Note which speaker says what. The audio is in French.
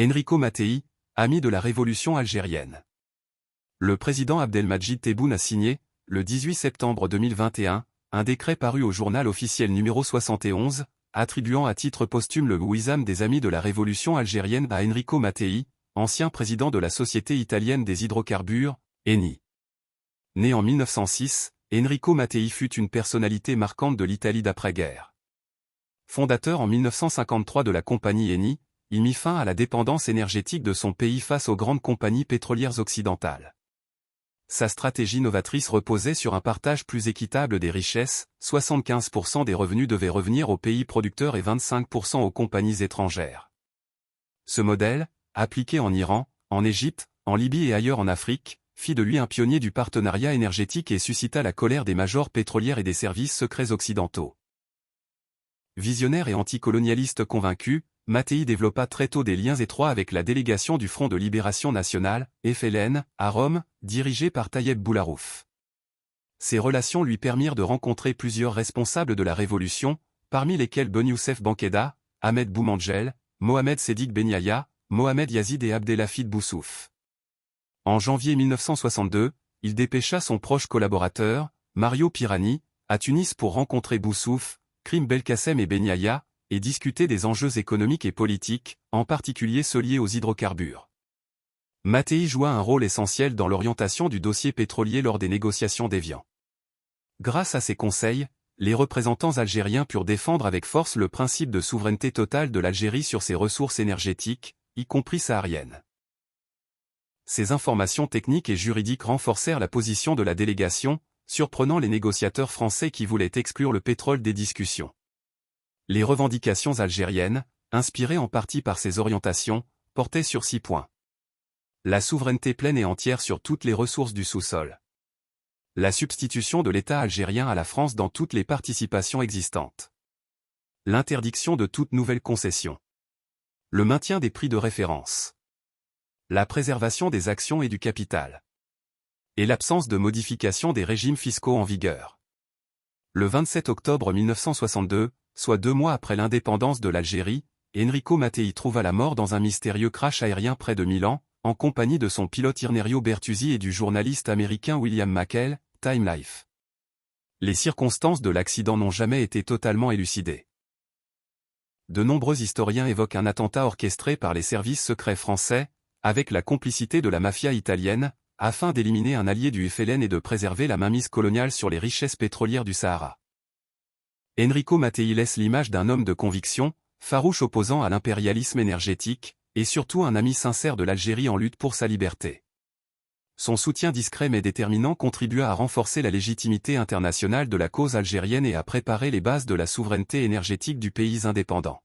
Speaker 1: Enrico Mattei, ami de la révolution algérienne. Le président Abdelmadjid Tebboune a signé, le 18 septembre 2021, un décret paru au journal officiel numéro 71, attribuant à titre posthume le Wissam des Amis de la Révolution algérienne à Enrico Mattei, ancien président de la Société italienne des hydrocarbures, ENI. Né en 1906, Enrico Mattei fut une personnalité marquante de l'Italie d'après-guerre. Fondateur en 1953 de la compagnie ENI, il mit fin à la dépendance énergétique de son pays face aux grandes compagnies pétrolières occidentales. Sa stratégie novatrice reposait sur un partage plus équitable des richesses, 75% des revenus devaient revenir aux pays producteurs et 25% aux compagnies étrangères. Ce modèle, appliqué en Iran, en Égypte, en Libye et ailleurs en Afrique, fit de lui un pionnier du partenariat énergétique et suscita la colère des majors pétrolières et des services secrets occidentaux. Visionnaire et anticolonialiste convaincu, Mattei développa très tôt des liens étroits avec la délégation du Front de Libération Nationale, FLN, à Rome, dirigée par Tayeb Boularouf. Ces relations lui permirent de rencontrer plusieurs responsables de la Révolution, parmi lesquels Ben Youssef Bankeda, Ahmed Boumangel, Mohamed Sédik Ben Yahya, Mohamed Yazid et Abdelhafid Boussouf. En janvier 1962, il dépêcha son proche collaborateur, Mario Pirani, à Tunis pour rencontrer Boussouf, Krim Belkacem et Ben Yahya, et discuter des enjeux économiques et politiques, en particulier ceux liés aux hydrocarbures. Mattei joua un rôle essentiel dans l'orientation du dossier pétrolier lors des négociations d'Évian. Grâce à ses conseils, les représentants algériens purent défendre avec force le principe de souveraineté totale de l'Algérie sur ses ressources énergétiques, y compris sahariennes. Ces informations techniques et juridiques renforcèrent la position de la délégation, surprenant les négociateurs français qui voulaient exclure le pétrole des discussions. Les revendications algériennes, inspirées en partie par ces orientations, portaient sur 6 points. La souveraineté pleine et entière sur toutes les ressources du sous-sol. La substitution de l'État algérien à la France dans toutes les participations existantes. L'interdiction de toute nouvelle concession. Le maintien des prix de référence. La préservation des actions et du capital. Et l'absence de modification des régimes fiscaux en vigueur. Le 27 octobre 1962, soit 2 mois après l'indépendance de l'Algérie, Enrico Mattei trouva la mort dans un mystérieux crash aérien près de Milan, en compagnie de son pilote Irnerio Bertuzzi et du journaliste américain William McHale, Time Life. Les circonstances de l'accident n'ont jamais été totalement élucidées. De nombreux historiens évoquent un attentat orchestré par les services secrets français, avec la complicité de la mafia italienne, afin d'éliminer un allié du FLN et de préserver la mainmise coloniale sur les richesses pétrolières du Sahara. Enrico Mattei laisse l'image d'un homme de conviction, farouche opposant à l'impérialisme énergétique, et surtout un ami sincère de l'Algérie en lutte pour sa liberté. Son soutien discret mais déterminant contribua à renforcer la légitimité internationale de la cause algérienne et à préparer les bases de la souveraineté énergétique du pays indépendant.